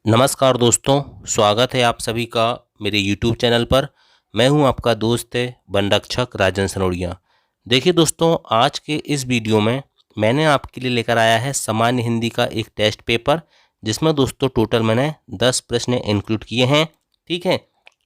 नमस्कार दोस्तों, स्वागत है आप सभी का मेरे YouTube चैनल पर। मैं हूं आपका दोस्त वन रक्षक राजन सनोड़िया। देखिए दोस्तों, आज के इस वीडियो में मैंने आपके लिए लेकर आया है सामान्य हिंदी का एक टेस्ट पेपर, जिसमें दोस्तों टोटल मैंने 10 प्रश्न इंक्लूड किए हैं। ठीक है,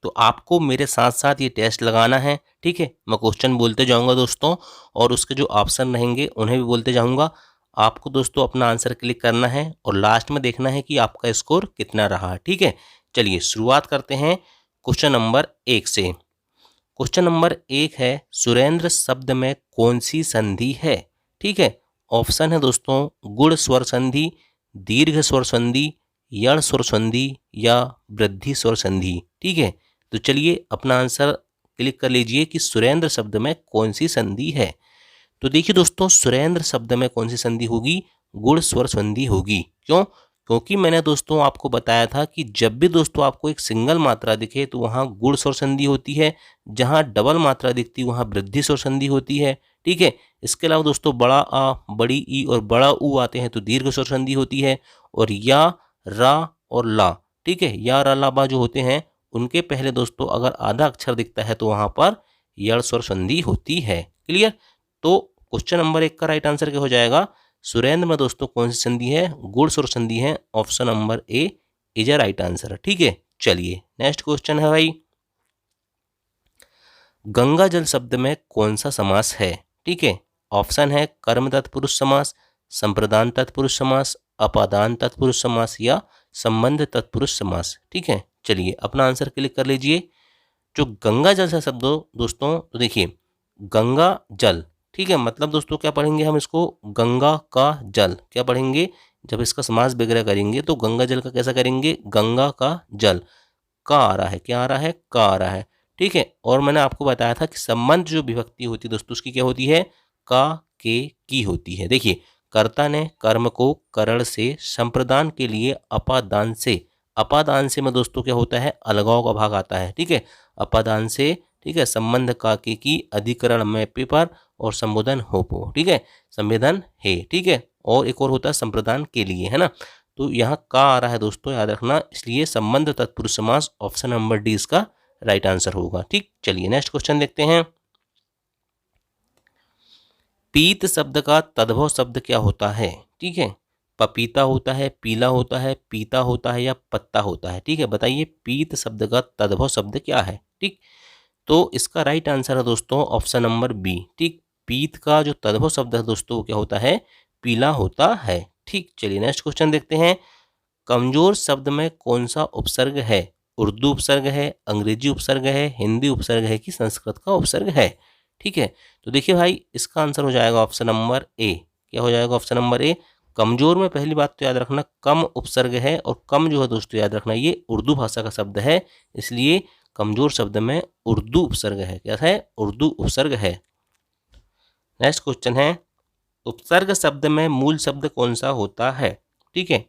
तो आपको मेरे साथ साथ ये टेस्ट लगाना है। ठीक है, मैं क्वेश्चन बोलते जाऊँगा दोस्तों, और उसके जो ऑप्शन रहेंगे उन्हें भी बोलते जाऊँगा। आपको दोस्तों अपना आंसर क्लिक करना है और लास्ट में देखना है कि आपका स्कोर कितना रहा। ठीक है, चलिए शुरुआत करते हैं क्वेश्चन नंबर 1 से। क्वेश्चन नंबर 1 है, सुरेंद्र शब्द में कौन सी संधि है? ठीक है, ऑप्शन है दोस्तों गुण स्वर संधि, दीर्घ स्वर संधि, यण स्वर संधि या वृद्धि स्वर संधि। ठीक है, तो चलिए अपना आंसर क्लिक कर लीजिए कि सुरेंद्र शब्द में कौन सी संधि है। तो देखिए दोस्तों, सुरेंद्र शब्द में कौन सी संधि होगी? गुण स्वर संधि होगी। क्यों? क्योंकि मैंने दोस्तों आपको बताया था कि जब भी दोस्तों आपको एक सिंगल मात्रा दिखे तो वहाँ गुण स्वर संधि होती है, जहाँ डबल मात्रा दिखती वहाँ वृद्धि स्वर संधि होती है। ठीक है, इसके अलावा दोस्तों बड़ा आ, बड़ी ई और बड़ा ऊ आते हैं तो दीर्घ स्वर संधि होती है। और या, रा और ला, ठीक है, या रा ला बा जो होते हैं उनके पहले दोस्तों अगर आधा अक्षर दिखता है तो वहाँ पर यण स्वर संधि होती है। क्लियर? तो क्वेश्चन नंबर 1 का राइट आंसर क्या हो जाएगा? सुरेंद्र में दोस्तों कौन सी संधि है? गुण स्वर संधि है। Option number A is a right answer. ठीक है, चलिए नेक्स्ट क्वेश्चन है भाई, गंगा जल शब्द में कौन सा समास है? ठीक है, ऑप्शन है कर्म तत्पुरुष समास, संप्रदान तत्पुरुष समास, अपादान तत्पुरुष समास या संबंध तत्पुरुष समास। ठीक है, चलिए अपना आंसर क्लिक कर लीजिए। जो गंगा जल से शब्द दोस्तों, तो देखिए गंगा जल, ठीक है, मतलब दोस्तों क्या पढ़ेंगे हम इसको? गंगा का जल। क्या पढ़ेंगे? जब इसका समास वगैरह करेंगे तो गंगा जल का कैसा करेंगे? गंगा का जल। का आ रहा है, क्या आ रहा है? का आ रहा है। ठीक है, और मैंने आपको बताया था कि संबंध जो विभक्ति होती है दोस्तों उसकी क्या होती है? का, के, की होती है। देखिए, कर्ता ने कर्म को करण से, संप्रदान के लिए अपादान से, अपादान से में दोस्तों क्या होता है? अलगाव का भाग आता है। ठीक है, अपादान से, ठीक है, संबंध का के की, अधिकरण में पेपर और संबोधन होपो। ठीक है, संवेदन है। ठीक है, और एक और होता है संप्रदान के लिए, है ना। तो यहाँ का आ रहा है दोस्तों, याद रखना, इसलिए संबंध तत्पुरुष समास ऑप्शन नंबर डी इसका राइट आंसर होगा। ठीक, चलिए नेक्स्ट क्वेश्चन देखते हैं। पीत शब्द का तद्भव शब्द क्या होता है? ठीक है, पपीता होता है, पीला होता है, पीता होता है या पत्ता होता है? ठीक है, बताइए पीत शब्द का तद्भव शब्द क्या है? ठीक, तो इसका राइट आंसर है दोस्तों ऑप्शन नंबर बी। ठीक, पीत का जो तद्भव शब्द है दोस्तों वो क्या होता है? पीला होता है। ठीक, चलिए नेक्स्ट क्वेश्चन देखते हैं। कमजोर शब्द में कौन सा उपसर्ग है? उर्दू उपसर्ग है, अंग्रेजी उपसर्ग है, हिंदी उपसर्ग है कि संस्कृत का उपसर्ग है? ठीक है, तो देखिए भाई इसका आंसर हो जाएगा ऑप्शन नंबर ए। क्या हो जाएगा? Option number A. कमजोर में पहली बात तो याद रखना कम उपसर्ग है, और कम जो है दोस्तों याद रखना ये उर्दू भाषा का शब्द है, इसलिए कमजोर शब्द में उर्दू उपसर्ग है। क्या है? उर्दू उपसर्ग है। नेक्स्ट क्वेश्चन है, उपसर्ग शब्द में मूल शब्द कौन सा होता है? ठीक है,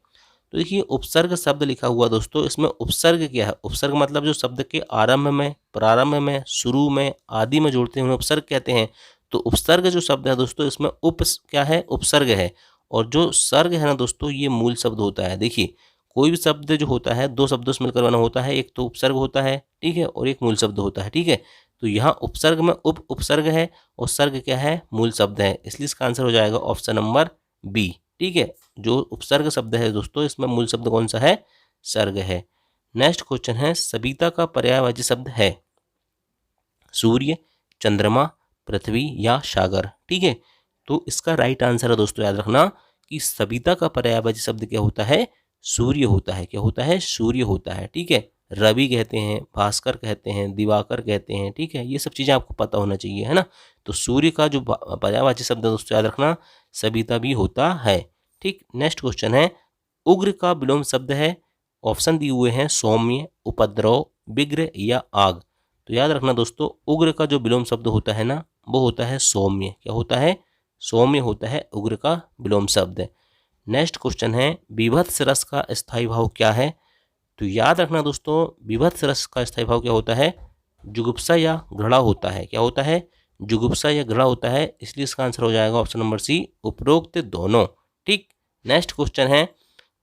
तो देखिए उपसर्ग शब्द लिखा हुआ दोस्तों, इसमें उपसर्ग क्या है? उपसर्ग मतलब जो शब्द के आरंभ में, प्रारंभ में, शुरू में, आदि में जोड़ते हैं उन्हें उपसर्ग कहते हैं। तो उपसर्ग जो शब्द है दोस्तों इसमें क्या है? उपसर्ग है। और जो सर्ग है ना दोस्तों ये मूल शब्द होता है। देखिए कोई भी शब्द जो होता है दो शब्दों से मिलकर बना होता है, एक तो उपसर्ग होता है, ठीक है, और एक मूल शब्द होता है। ठीक है, तो यहाँ उपसर्ग में उपसर्ग है और सर्ग क्या है? मूल शब्द है, इसलिए इसका आंसर हो जाएगा ऑप्शन नंबर बी। ठीक है, जो उपसर्ग शब्द है दोस्तों इसमें मूल शब्द कौन सा है? सर्ग है। नेक्स्ट क्वेश्चन है, सविता का पर्यायवाची शब्द है सूर्य, चंद्रमा, पृथ्वी या सागर? ठीक है, तो इसका राइट आंसर है दोस्तों, याद रखना कि सविता का पर्यायवाची शब्द क्या होता है? सूर्य होता है। क्या होता है? सूर्य होता है। ठीक है, रवि कहते हैं, भास्कर कहते हैं, दिवाकर कहते हैं। ठीक है, ये सब चीज़ें आपको पता होना चाहिए, है ना। तो सूर्य का जो पर्यायवाची शब्द है दोस्तों याद रखना सविता भी होता है। ठीक, नेक्स्ट क्वेश्चन है, उग्र का विलोम शब्द है, ऑप्शन दिए हुए हैं सौम्य, उपद्रव, विग्रह या आग। तो याद रखना दोस्तों उग्र का जो विलोम शब्द होता है ना वो होता है सौम्य। क्या होता है? सौम्य होता है उग्र का विलोम शब्द। नेक्स्ट क्वेश्चन है, विभत्स रस का स्थायी भाव क्या है? तो याद रखना दोस्तों विभत्स रस का स्थायी भाव क्या होता है? जुगुप्सा या घृणा होता है। क्या होता है? जुगुप्सा या घृणा होता है, इसलिए इसका आंसर हो जाएगा ऑप्शन नंबर सी, उपरोक्त दोनों। ठीक, नेक्स्ट क्वेश्चन है,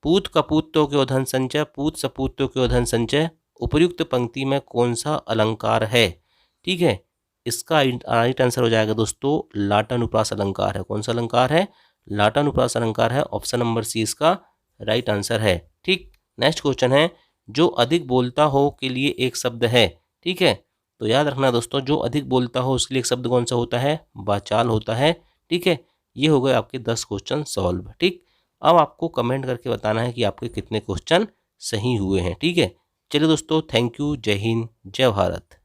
पूत कपूतो के धन संचय, पूत सपूतो के धन संचय, उपर्युक्त पंक्ति में कौन सा अलंकार है? ठीक है, इसका राइट आंसर हो जाएगा दोस्तों लाटानुप्रास अलंकार है। कौन सा अलंकार है? लाटानुप्रास अलंकार है। ऑप्शन नंबर सी इसका राइट आंसर है। ठीक, नेक्स्ट क्वेश्चन है, जो अधिक बोलता हो के लिए एक शब्द है। ठीक है, तो याद रखना दोस्तों, जो अधिक बोलता हो उसके लिए एक शब्द कौन सा होता है? वाचाल होता है। ठीक है, ये हो गए आपके 10 क्वेश्चन सॉल्व। ठीक, अब आपको कमेंट करके बताना है कि आपके कितने क्वेश्चन सही हुए हैं। ठीक है, चलिए दोस्तों, थैंक यू, जय हिंद, जय भारत।